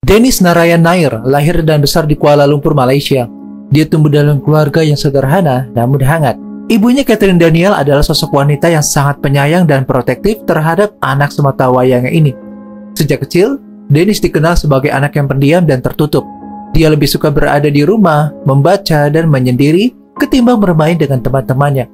Dennis Narayan Nair lahir dan besar di Kuala Lumpur, Malaysia. Dia tumbuh dalam keluarga yang sederhana namun hangat. Ibunya Catherine Daniel adalah sosok wanita yang sangat penyayang dan protektif terhadap anak sematawayangnya ini. Sejak kecil, Dennis dikenal sebagai anak yang pendiam dan tertutup. Dia lebih suka berada di rumah, membaca, dan menyendiri ketimbang bermain dengan teman-temannya.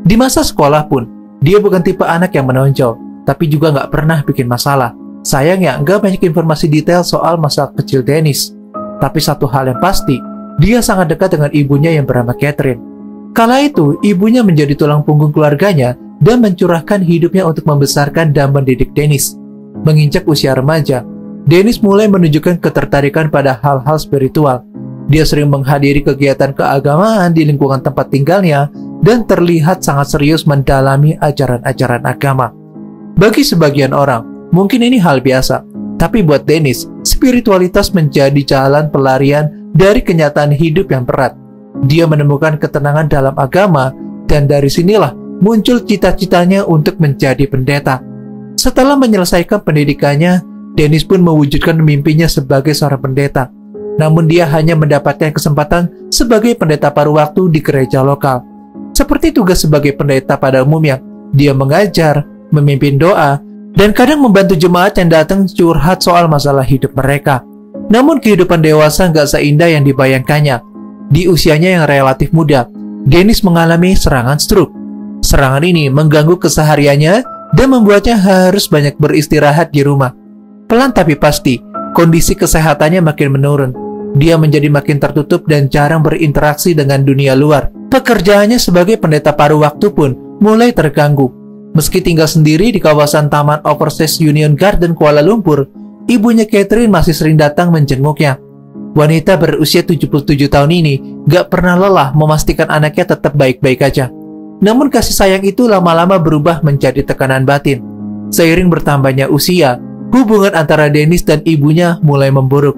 Di masa sekolah pun, dia bukan tipe anak yang menonjol, tapi juga nggak pernah bikin masalah. Sayangnya, nggak banyak informasi detail soal masa kecil Dennis. Tapi satu hal yang pasti, dia sangat dekat dengan ibunya yang bernama Catherine. Kala itu, ibunya menjadi tulang punggung keluarganya dan mencurahkan hidupnya untuk membesarkan dan mendidik Dennis. Menginjak usia remaja, Dennis mulai menunjukkan ketertarikan pada hal-hal spiritual. Dia sering menghadiri kegiatan keagamaan di lingkungan tempat tinggalnya dan terlihat sangat serius mendalami ajaran-ajaran agama. Bagi sebagian orang, mungkin ini hal biasa, tapi buat Dennis, spiritualitas menjadi jalan pelarian dari kenyataan hidup yang berat. Dia menemukan ketenangan dalam agama, dan dari sinilah muncul cita-citanya untuk menjadi pendeta. Setelah menyelesaikan pendidikannya, Dennis pun mewujudkan mimpinya sebagai seorang pendeta. Namun dia hanya mendapatkan kesempatan sebagai pendeta paruh waktu di gereja lokal. Seperti tugas sebagai pendeta pada umumnya, dia mengajar, memimpin doa, dan kadang membantu jemaat yang datang curhat soal masalah hidup mereka. Namun kehidupan dewasa nggak seindah yang dibayangkannya. Di usianya yang relatif muda, Dennis mengalami serangan stroke. Serangan ini mengganggu kesehariannya dan membuatnya harus banyak beristirahat di rumah. Pelan tapi pasti, kondisi kesehatannya makin menurun. Dia menjadi makin tertutup dan jarang berinteraksi dengan dunia luar. Pekerjaannya sebagai pendeta paruh waktu pun mulai terganggu. Meski tinggal sendiri di kawasan Taman Overseas Union Garden Kuala Lumpur, ibunya Catherine masih sering datang menjenguknya. Wanita berusia 77 tahun ini gak pernah lelah memastikan anaknya tetap baik-baik aja. Namun kasih sayang itu lama-lama berubah menjadi tekanan batin. Seiring bertambahnya usia, hubungan antara Dennis dan ibunya mulai memburuk.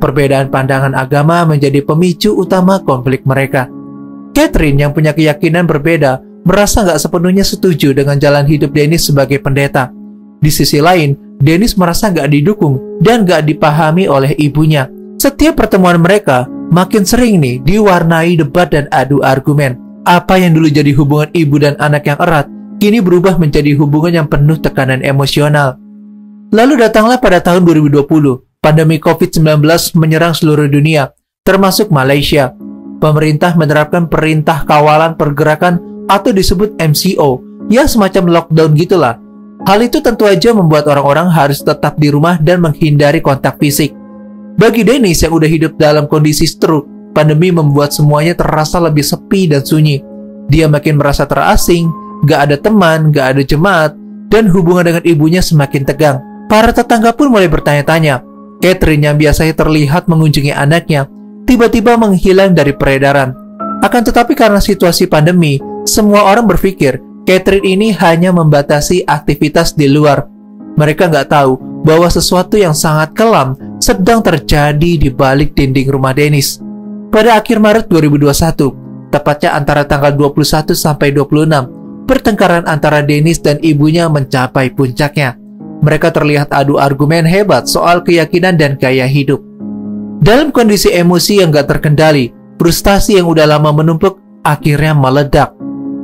Perbedaan pandangan agama menjadi pemicu utama konflik mereka. Catherine yang punya keyakinan berbeda merasa gak sepenuhnya setuju dengan jalan hidup Dennis sebagai pendeta. Di sisi lain, Dennis merasa gak didukung dan gak dipahami oleh ibunya. Setiap pertemuan mereka makin sering nih diwarnai debat dan adu argumen. Apa yang dulu jadi hubungan ibu dan anak yang erat, kini berubah menjadi hubungan yang penuh tekanan emosional. Lalu datanglah pada tahun 2020, pandemi COVID-19 menyerang seluruh dunia, termasuk Malaysia. Pemerintah menerapkan perintah kawalan pergerakan atau disebut MCO, ya semacam lockdown gitulah. Hal itu tentu aja membuat orang-orang harus tetap di rumah dan menghindari kontak fisik. Bagi Dennis yang udah hidup dalam kondisi stroke, pandemi membuat semuanya terasa lebih sepi dan sunyi. Dia makin merasa terasing, gak ada teman, gak ada jemaat, dan hubungan dengan ibunya semakin tegang. Para tetangga pun mulai bertanya-tanya. Catherine yang biasanya terlihat mengunjungi anaknya, tiba-tiba menghilang dari peredaran. Akan tetapi karena situasi pandemi, semua orang berpikir Catherine ini hanya membatasi aktivitas di luar. Mereka nggak tahu bahwa sesuatu yang sangat kelam sedang terjadi di balik dinding rumah Dennis. Pada akhir Maret 2021, tepatnya antara tanggal 21 sampai 26, pertengkaran antara Dennis dan ibunya mencapai puncaknya. Mereka terlihat adu argumen hebat soal keyakinan dan gaya hidup. Dalam kondisi emosi yang gak terkendali, frustasi yang udah lama menumpuk akhirnya meledak.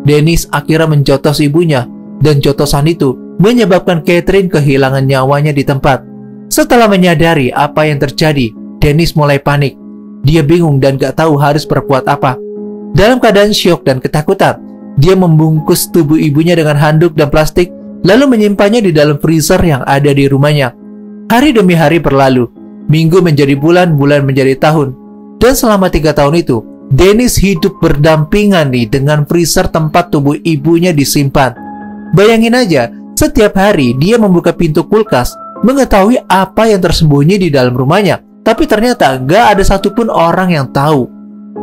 Dennis akhirnya menjotos ibunya, dan jotosan itu menyebabkan Catherine kehilangan nyawanya di tempat. Setelah menyadari apa yang terjadi, Dennis mulai panik. Dia bingung dan gak tahu harus berbuat apa. Dalam keadaan syok dan ketakutan, dia membungkus tubuh ibunya dengan handuk dan plastik, lalu menyimpannya di dalam freezer yang ada di rumahnya. Hari demi hari berlalu, minggu menjadi bulan, bulan menjadi tahun. Dan selama 3 tahun itu, Dennis hidup berdampingan nih dengan freezer tempat tubuh ibunya disimpan. Bayangin aja, setiap hari dia membuka pintu kulkas, mengetahui apa yang tersembunyi di dalam rumahnya. Tapi ternyata gak ada satupun orang yang tahu.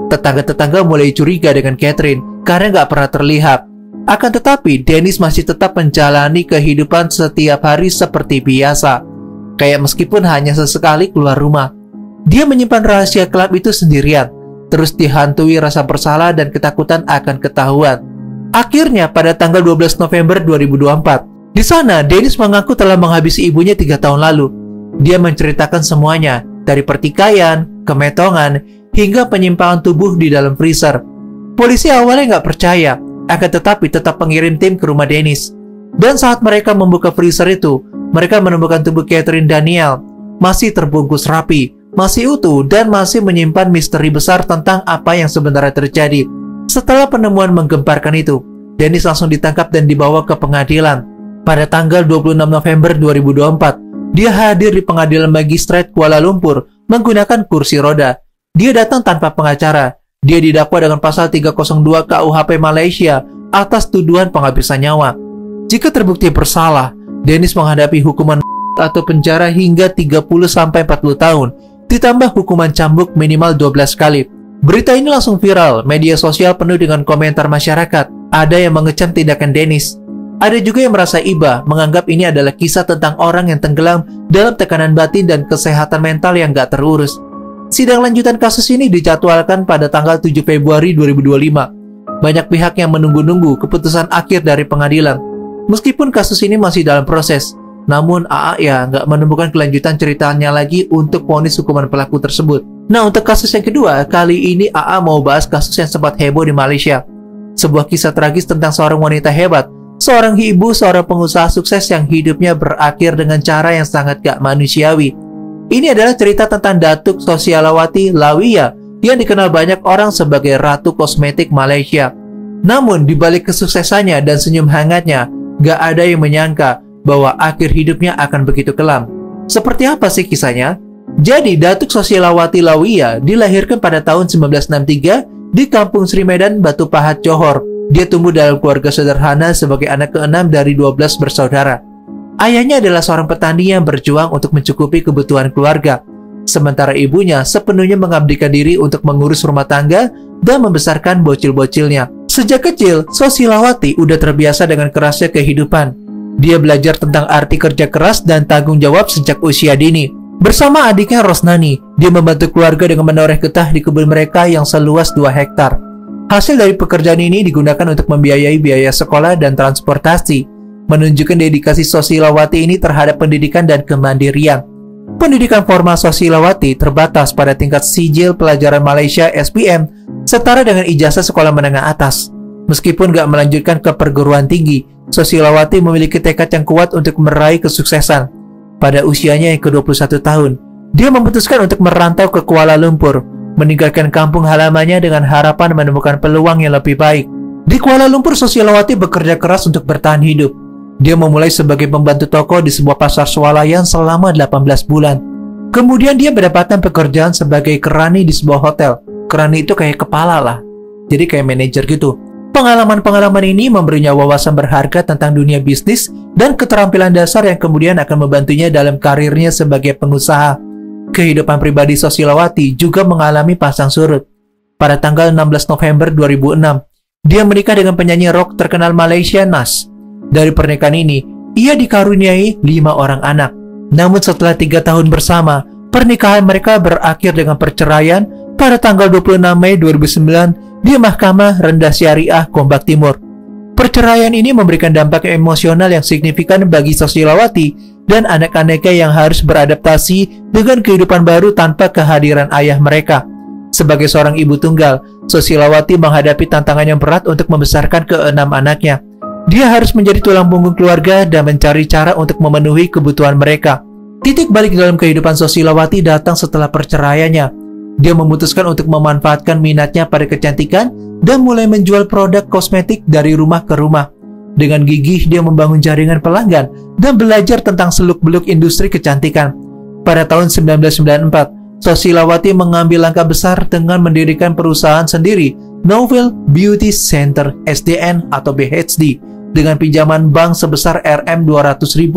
Tetangga-tetangga mulai curiga dengan Catherine karena gak pernah terlihat. Akan tetapi, Dennis masih tetap menjalani kehidupan setiap hari seperti biasa. Kayak meskipun hanya sesekali keluar rumah. Dia menyimpan rahasia kelam itu sendirian, terus dihantui rasa bersalah dan ketakutan akan ketahuan. Akhirnya pada tanggal 12 November 2024, di sana Dennis mengaku telah menghabisi ibunya 3 tahun lalu. Dia menceritakan semuanya, dari pertikaian, kemetongan, hingga penyimpangan tubuh di dalam freezer. Polisi awalnya nggak percaya, akan tetapi tetap mengirim tim ke rumah Dennis. Dan saat mereka membuka freezer itu, mereka menemukan tubuh Catherine Daniel masih terbungkus rapi, masih utuh, dan masih menyimpan misteri besar tentang apa yang sebenarnya terjadi. Setelah penemuan menggemparkan itu, Dennis langsung ditangkap dan dibawa ke pengadilan. Pada tanggal 26 November 2024, dia hadir di pengadilan Magistrate Kuala Lumpur menggunakan kursi roda. Dia datang tanpa pengacara. Dia didakwa dengan pasal 302 KUHP Malaysia atas tuduhan penghabisan nyawa. Jika terbukti bersalah, Dennis menghadapi hukuman atau penjara hingga 30-40 tahun, ditambah hukuman cambuk minimal 12 kali. Berita ini langsung viral, media sosial penuh dengan komentar masyarakat. Ada yang mengecam tindakan Dennis. Ada juga yang merasa iba, menganggap ini adalah kisah tentang orang yang tenggelam dalam tekanan batin dan kesehatan mental yang gak terurus. Sidang lanjutan kasus ini dijadwalkan pada tanggal 7 Februari 2025. Banyak pihak yang menunggu-nunggu keputusan akhir dari pengadilan. Meskipun kasus ini masih dalam proses, namun AA ya nggak menemukan kelanjutan ceritanya lagi untuk vonis hukuman pelaku tersebut. Nah, untuk kasus yang kedua, kali ini AA mau bahas kasus yang sempat heboh di Malaysia. Sebuah kisah tragis tentang seorang wanita hebat, seorang ibu, seorang pengusaha sukses yang hidupnya berakhir dengan cara yang sangat gak manusiawi. Ini adalah cerita tentang Datuk Sosialawati Lawiyah yang dikenal banyak orang sebagai Ratu Kosmetik Malaysia. Namun, di balik kesuksesannya dan senyum hangatnya, gak ada yang menyangka bahwa akhir hidupnya akan begitu kelam. Seperti apa sih kisahnya? Jadi, Datuk Sosialawati Lawiyah dilahirkan pada tahun 1963 di Kampung Sri Medan, Batu Pahat, Johor. Dia tumbuh dalam keluarga sederhana sebagai anak ke-6 dari 12 bersaudara. Ayahnya adalah seorang petani yang berjuang untuk mencukupi kebutuhan keluarga. Sementara ibunya sepenuhnya mengabdikan diri untuk mengurus rumah tangga dan membesarkan bocil-bocilnya. Sejak kecil, Sosialawati udah terbiasa dengan kerasnya kehidupan. Dia belajar tentang arti kerja keras dan tanggung jawab sejak usia dini. Bersama adiknya Rosnani, dia membantu keluarga dengan menoreh getah di kebun mereka yang seluas 2 hektar. Hasil dari pekerjaan ini digunakan untuk membiayai biaya sekolah dan transportasi, menunjukkan dedikasi Sosialawati ini terhadap pendidikan dan kemandirian. Pendidikan formal Sosialawati terbatas pada tingkat sijil pelajaran Malaysia SPM, setara dengan ijazah sekolah menengah atas. Meskipun gak melanjutkan ke perguruan tinggi, Sosialawati memiliki tekad yang kuat untuk meraih kesuksesan. Pada usianya yang ke-21 tahun, dia memutuskan untuk merantau ke Kuala Lumpur, meninggalkan kampung halamannya dengan harapan menemukan peluang yang lebih baik. Di Kuala Lumpur, Sosialawati bekerja keras untuk bertahan hidup. Dia memulai sebagai pembantu toko di sebuah pasar swalayan selama 18 bulan. Kemudian dia mendapatkan pekerjaan sebagai kerani di sebuah hotel. Kerani itu kayak kepala lah, jadi kayak manajer gitu. Pengalaman-pengalaman ini memberinya wawasan berharga tentang dunia bisnis dan keterampilan dasar yang kemudian akan membantunya dalam karirnya sebagai pengusaha. Kehidupan pribadi Sosialawati juga mengalami pasang surut. Pada tanggal 16 November 2006, dia menikah dengan penyanyi rock terkenal Malaysia Nas. Dari pernikahan ini, ia dikaruniai 5 orang anak. Namun setelah 3 tahun bersama, pernikahan mereka berakhir dengan perceraian pada tanggal 26 Mei 2009 di Mahkamah Rendah Syariah Gombak Timur. Perceraian ini memberikan dampak emosional yang signifikan bagi Sosialawati dan anak-anaknya yang harus beradaptasi dengan kehidupan baru tanpa kehadiran ayah mereka. Sebagai seorang ibu tunggal, Sosialawati menghadapi tantangan yang berat untuk membesarkan ke-6 anaknya. Dia harus menjadi tulang punggung keluarga dan mencari cara untuk memenuhi kebutuhan mereka. Titik balik dalam kehidupan Sosialawati datang setelah perceraiannya. Dia memutuskan untuk memanfaatkan minatnya pada kecantikan dan mulai menjual produk kosmetik dari rumah ke rumah. Dengan gigih, dia membangun jaringan pelanggan dan belajar tentang seluk-beluk industri kecantikan. Pada tahun 1994, Sosialawati mengambil langkah besar dengan mendirikan perusahaan sendiri, Novel Beauty Center SDN atau BHD. Dengan pinjaman bank sebesar Rm200.000,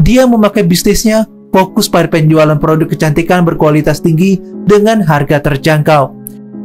dia memakai bisnisnya fokus pada penjualan produk kecantikan berkualitas tinggi dengan harga terjangkau.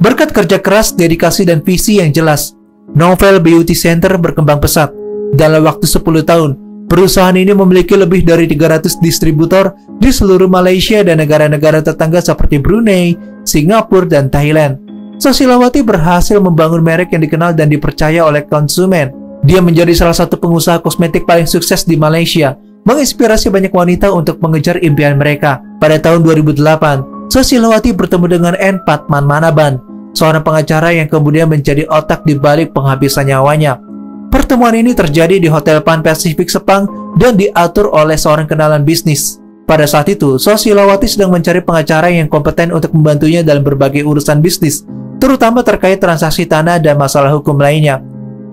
Berkat kerja keras, dedikasi, dan visi yang jelas, Novel Beauty Center berkembang pesat. Dalam waktu 10 tahun, perusahaan ini memiliki lebih dari 300 distributor di seluruh Malaysia dan negara-negara tetangga seperti Brunei, Singapura, dan Thailand. Sosialawati berhasil membangun merek yang dikenal dan dipercaya oleh konsumen. Dia menjadi salah satu pengusaha kosmetik paling sukses di Malaysia, menginspirasi banyak wanita untuk mengejar impian mereka. Pada tahun 2008, Sosilawati bertemu dengan N. Padmanabhan, seorang pengacara yang kemudian menjadi otak di balik penghabisan nyawanya. Pertemuan ini terjadi di Hotel Pan Pacific Sepang dan diatur oleh seorang kenalan bisnis. Pada saat itu, Sosilawati sedang mencari pengacara yang kompeten untuk membantunya dalam berbagai urusan bisnis, terutama terkait transaksi tanah dan masalah hukum lainnya.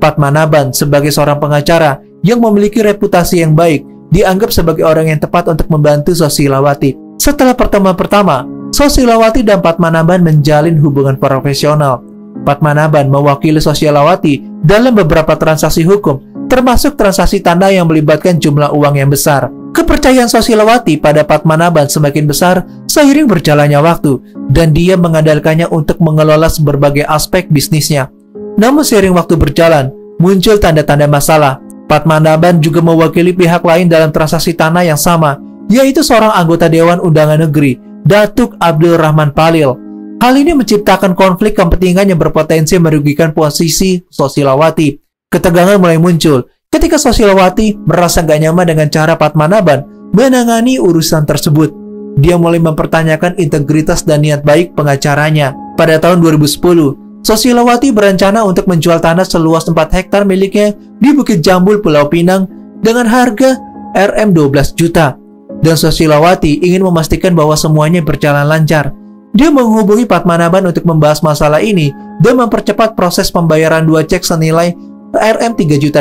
Padmanabhan sebagai seorang pengacara yang memiliki reputasi yang baik, dianggap sebagai orang yang tepat untuk membantu Sosilawati. Setelah pertemuan pertama, Sosilawati dan Padmanabhan menjalin hubungan profesional. Padmanabhan mewakili Sosilawati dalam beberapa transaksi hukum, termasuk transaksi tanah yang melibatkan jumlah uang yang besar. Kepercayaan Sosilawati pada Padmanabhan semakin besar seiring berjalannya waktu, dan dia mengandalkannya untuk mengelola berbagai aspek bisnisnya. Namun seiring waktu berjalan, muncul tanda-tanda masalah. Padmanabhan juga mewakili pihak lain dalam transaksi tanah yang sama, yaitu seorang anggota Dewan Undangan Negeri, Datuk Abdul Rahman Palil. Hal ini menciptakan konflik kepentingan yang berpotensi merugikan posisi Sosilawati. Ketegangan mulai muncul ketika Sosilawati merasa gak nyaman dengan cara Padmanabhan menangani urusan tersebut. Dia mulai mempertanyakan integritas dan niat baik pengacaranya. Pada tahun 2010, Sosilawati berencana untuk menjual tanah seluas 4 hektar miliknya di Bukit Jambul, Pulau Pinang dengan harga Rp12 juta. Dan Sosilawati ingin memastikan bahwa semuanya berjalan lancar. Dia menghubungi Padmanabhan untuk membahas masalah ini dan mempercepat proses pembayaran 2 cek senilai Rp3 juta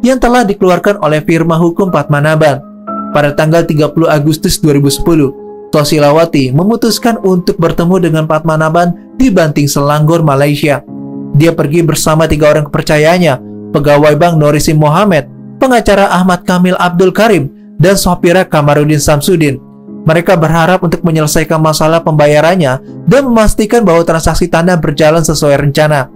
yang telah dikeluarkan oleh firma hukum Padmanabhan. Pada tanggal 30 Agustus 2010, Sosilawati memutuskan untuk bertemu dengan Padmanabhan di Banting Selangor, Malaysia. Dia pergi bersama 3 orang kepercayaannya, pegawai bank Norisim Mohammed, pengacara Ahmad Kamil Abdul Karim, dan sopirnya Kamarudin Samsudin. Mereka berharap untuk menyelesaikan masalah pembayarannya dan memastikan bahwa transaksi tanah berjalan sesuai rencana.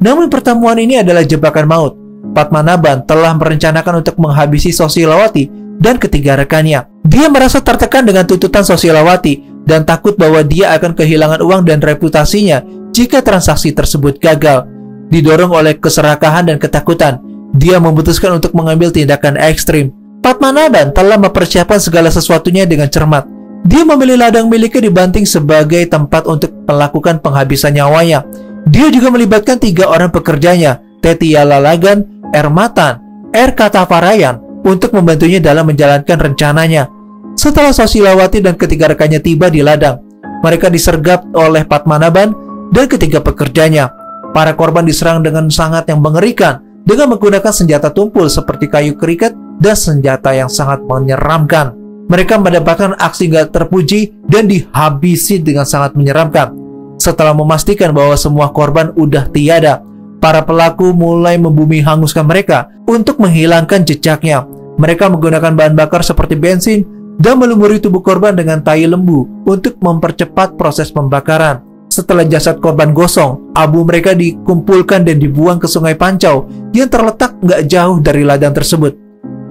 Namun pertemuan ini adalah jebakan maut. Padmanabhan telah merencanakan untuk menghabisi Sosilawati dan ketiga rekannya. Dia merasa tertekan dengan tuntutan Sosilawati dan takut bahwa dia akan kehilangan uang dan reputasinya jika transaksi tersebut gagal. Didorong oleh keserakahan dan ketakutan, dia memutuskan untuk mengambil tindakan ekstrim. Padmanabhan telah mempersiapkan segala sesuatunya dengan cermat. Dia memilih ladang miliknya di Banting sebagai tempat untuk melakukan penghabisan nyawanya. Dia juga melibatkan 3 orang pekerjanya, Tetia Lalagan, R. Matan, R. Katafarayan, untuk membantunya dalam menjalankan rencananya. Setelah Sosilawati dan ketiga rekannya tiba di ladang, mereka disergap oleh Padmanabhan dan ketiga pekerjanya. Para korban diserang dengan sangat yang mengerikan dengan menggunakan senjata tumpul seperti kayu keriket dan senjata yang sangat menyeramkan. Mereka mendapatkan aksi gak terpuji dan dihabisi dengan sangat menyeramkan. Setelah memastikan bahwa semua korban udah tiada, para pelaku mulai membumi hanguskan mereka untuk menghilangkan jejaknya. Mereka menggunakan bahan bakar seperti bensin dan melumuri tubuh korban dengan tai lembu untuk mempercepat proses pembakaran. Setelah jasad korban gosong, abu mereka dikumpulkan dan dibuang ke Sungai Pancau yang terletak nggak jauh dari ladang tersebut.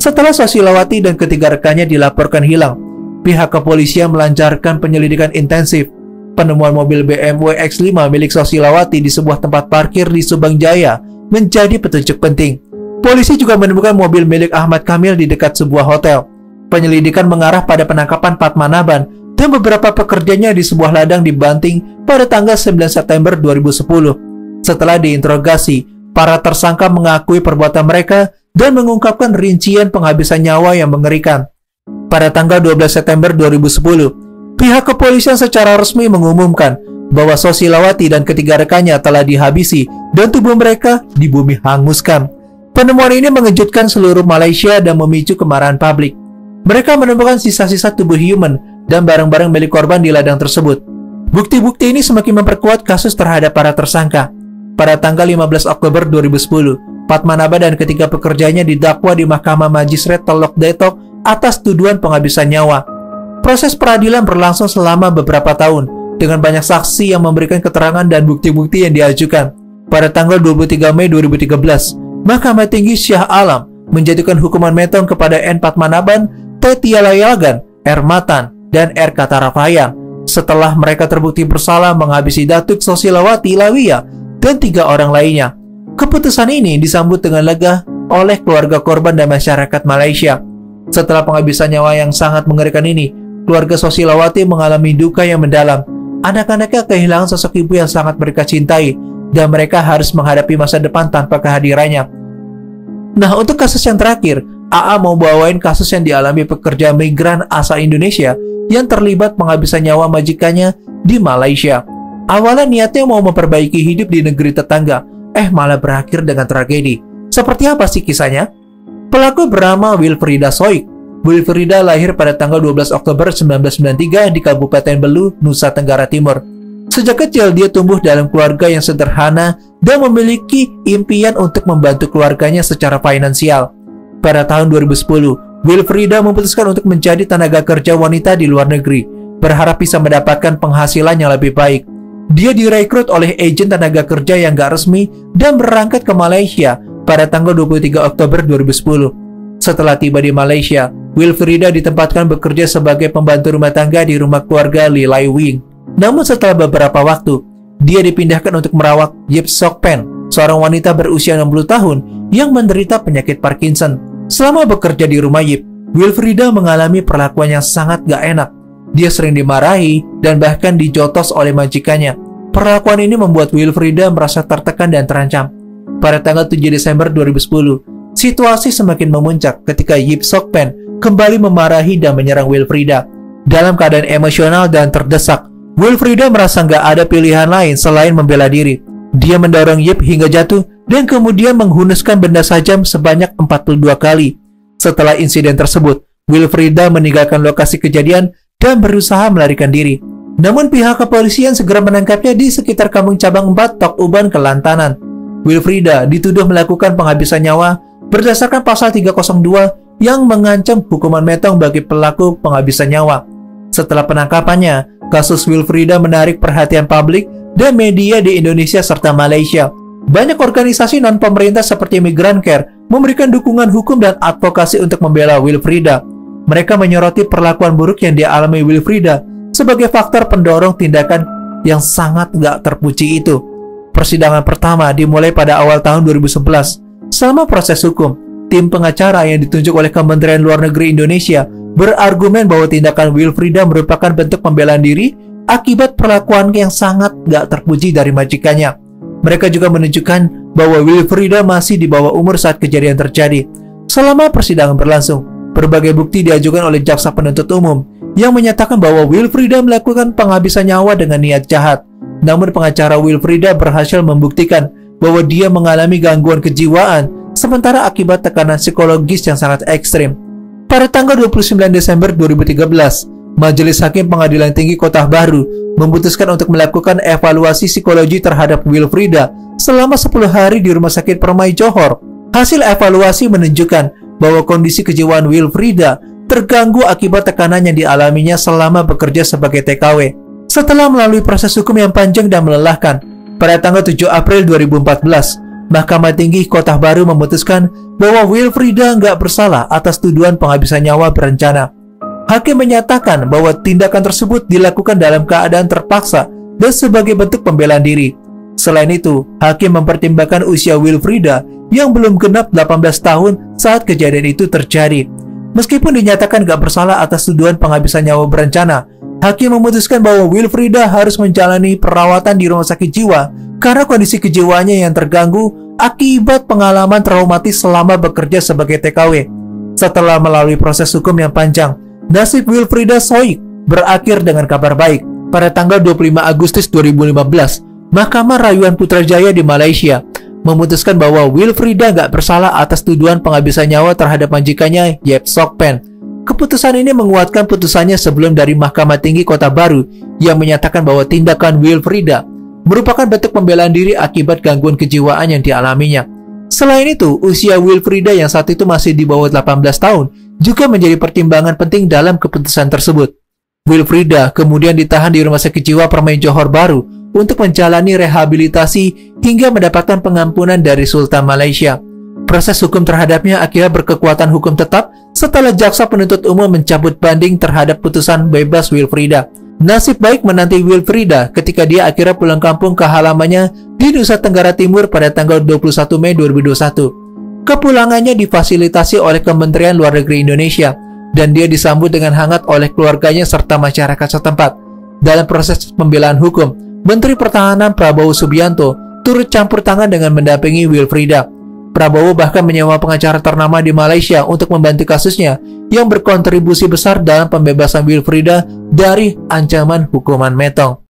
Setelah Sosilawati dan ketiga rekannya dilaporkan hilang, pihak kepolisian melancarkan penyelidikan intensif. Penemuan mobil BMW X5 milik Sosilawati di sebuah tempat parkir di Subang Jaya menjadi petunjuk penting. Polisi juga menemukan mobil milik Ahmad Kamil di dekat sebuah hotel. Penyelidikan mengarah pada penangkapan Padmanabhan dan beberapa pekerjanya di sebuah ladang di Banting pada tanggal 9 September 2010. Setelah diinterogasi, para tersangka mengakui perbuatan mereka dan mengungkapkan rincian penghabisan nyawa yang mengerikan. Pada tanggal 12 September 2010, pihak kepolisian secara resmi mengumumkan bahwa Sosilawati dan ketiga rekannya telah dihabisi dan tubuh mereka dibumi hanguskan. Penemuan ini mengejutkan seluruh Malaysia dan memicu kemarahan publik. Mereka menemukan sisa-sisa tubuh human dan barang-barang milik korban di ladang tersebut. Bukti-bukti ini semakin memperkuat kasus terhadap para tersangka. Pada tanggal 15 Oktober 2010, Padmanabhan dan ketiga pekerjanya didakwa di Mahkamah Majistrate Telok Detok atas tuduhan penghabisan nyawa. Proses peradilan berlangsung selama beberapa tahun dengan banyak saksi yang memberikan keterangan dan bukti-bukti yang diajukan. Pada tanggal 23 Mei 2013, Mahkamah Tinggi Shah Alam menjatuhkan hukuman metong kepada N. Padmanabhan, Tetia Lalagan, R. Matan, dan R. Katafarayan setelah mereka terbukti bersalah menghabisi Datuk Sosilawati Lawiya dan 3 orang lainnya. Keputusan ini disambut dengan lega oleh keluarga korban dan masyarakat Malaysia. Setelah penghabisan nyawa yang sangat mengerikan ini, keluarga Sosilawati mengalami duka yang mendalam. Anak-anaknya kehilangan sosok ibu yang sangat mereka cintai, dan mereka harus menghadapi masa depan tanpa kehadirannya. Nah, untuk kasus yang terakhir, AA mau bawain kasus yang dialami pekerja migran asal Indonesia yang terlibat penghabisan nyawa majikannya di Malaysia. Awalnya niatnya mau memperbaiki hidup di negeri tetangga, malah berakhir dengan tragedi. Seperti apa sih kisahnya? Pelaku bernama Wilfrida Soik. Wilfrida lahir pada tanggal 12 Oktober 1993 di Kabupaten Belu, Nusa Tenggara Timur. Sejak kecil dia tumbuh dalam keluarga yang sederhana dan memiliki impian untuk membantu keluarganya secara finansial. Pada tahun 2010, Wilfrida memutuskan untuk menjadi tenaga kerja wanita di luar negeri, berharap bisa mendapatkan penghasilan yang lebih baik. Dia direkrut oleh agen tenaga kerja yang gak resmi dan berangkat ke Malaysia pada tanggal 23 Oktober 2010. Setelah tiba di Malaysia, Wilfrida ditempatkan bekerja sebagai pembantu rumah tangga di rumah keluarga Lee Lai Wing. Namun setelah beberapa waktu, dia dipindahkan untuk merawat Yip Sok Pen, seorang wanita berusia 60 tahun yang menderita penyakit Parkinson. Selama bekerja di rumah Yip, Wilfrida mengalami perlakuan yang sangat gak enak. Dia sering dimarahi dan bahkan dijotos oleh majikannya. Perlakuan ini membuat Wilfrida merasa tertekan dan terancam. Pada tanggal 7 Desember 2010, situasi semakin memuncak ketika Yip Sok Pen kembali memarahi dan menyerang Wilfrida. Dalam keadaan emosional dan terdesak, Wilfrida merasa nggak ada pilihan lain selain membela diri. Dia mendorong Yip hingga jatuh dan kemudian menghunuskan benda tajam sebanyak 42 kali. Setelah insiden tersebut, Wilfrida meninggalkan lokasi kejadian dan berusaha melarikan diri. Namun pihak kepolisian segera menangkapnya di sekitar Kampung Cabang 4 Tok Uban, Kelantanan. Wilfrida dituduh melakukan penghabisan nyawa berdasarkan pasal 302 yang mengancam hukuman metong bagi pelaku penghabisan nyawa. Setelah penangkapannya, kasus Wilfrida menarik perhatian publik dan media di Indonesia serta Malaysia. Banyak organisasi non-pemerintah seperti Migran Care memberikan dukungan hukum dan advokasi untuk membela Wilfrida. Mereka menyoroti perlakuan buruk yang dialami Wilfrida sebagai faktor pendorong tindakan yang sangat gak terpuji itu. Persidangan pertama dimulai pada awal tahun 2011. Selama proses hukum, tim pengacara yang ditunjuk oleh Kementerian Luar Negeri Indonesia berargumen bahwa tindakan Wilfrida merupakan bentuk pembelaan diri akibat perlakuan yang sangat gak terpuji dari majikannya. Mereka juga menunjukkan bahwa Wilfrida masih di bawah umur saat kejadian terjadi. Selama persidangan berlangsung, berbagai bukti diajukan oleh jaksa penuntut umum yang menyatakan bahwa Wilfrida melakukan penghabisan nyawa dengan niat jahat. Namun pengacara Wilfrida berhasil membuktikan bahwa dia mengalami gangguan kejiwaan sementara akibat tekanan psikologis yang sangat ekstrim. Pada tanggal 29 Desember 2013, Majelis Hakim Pengadilan Tinggi Kota Baru memutuskan untuk melakukan evaluasi psikologi terhadap Wilfrida selama 10 hari di Rumah Sakit Permai Johor. Hasil evaluasi menunjukkan bahwa kondisi kejiwaan Wilfrida terganggu akibat tekanan yang dialaminya selama bekerja sebagai TKW. Setelah melalui proses hukum yang panjang dan melelahkan, pada tanggal 7 April 2014, Mahkamah Tinggi Kota Baru memutuskan bahwa Wilfrida nggak bersalah atas tuduhan penghabisan nyawa berencana. Hakim menyatakan bahwa tindakan tersebut dilakukan dalam keadaan terpaksa dan sebagai bentuk pembelaan diri. Selain itu, hakim mempertimbangkan usia Wilfrida yang belum genap 18 tahun saat kejadian itu terjadi. Meskipun dinyatakan gak bersalah atas tuduhan penghabisan nyawa berencana, hakim memutuskan bahwa Wilfrida harus menjalani perawatan di rumah sakit jiwa karena kondisi kejiwaannya yang terganggu akibat pengalaman traumatis selama bekerja sebagai TKW. Setelah melalui proses hukum yang panjang, nasib Wilfrida Soik berakhir dengan kabar baik. Pada tanggal 25 Agustus 2015, Mahkamah Rayuan Putrajaya di Malaysia memutuskan bahwa Wilfrida gak bersalah atas tuduhan penghabisan nyawa terhadap majikannya Yip Sok Pen. Keputusan ini menguatkan putusannya sebelum dari Mahkamah Tinggi Kota Baru yang menyatakan bahwa tindakan Wilfrida merupakan bentuk pembelaan diri akibat gangguan kejiwaan yang dialaminya. Selain itu, usia Wilfrida yang saat itu masih di bawah 18 tahun juga menjadi pertimbangan penting dalam keputusan tersebut. Wilfrida kemudian ditahan di Rumah Sakit Jiwa Permai Johor Baru untuk menjalani rehabilitasi hingga mendapatkan pengampunan dari Sultan Malaysia. Proses hukum terhadapnya akhirnya berkekuatan hukum tetap setelah jaksa penuntut umum mencabut banding terhadap putusan bebas Wilfrida. Nasib baik menanti Wilfrida ketika dia akhirnya pulang kampung ke halamannya di Nusa Tenggara Timur pada tanggal 21 Mei 2021. Kepulangannya difasilitasi oleh Kementerian Luar Negeri Indonesia dan dia disambut dengan hangat oleh keluarganya serta masyarakat setempat. dalam proses pembelaan hukum. Menteri Pertahanan Prabowo Subianto turut campur tangan dengan mendampingi Wilfrida. Prabowo bahkan menyewa pengacara ternama di Malaysia untuk membantu kasusnya yang berkontribusi besar dalam pembebasan Wilfrida dari ancaman hukuman metong.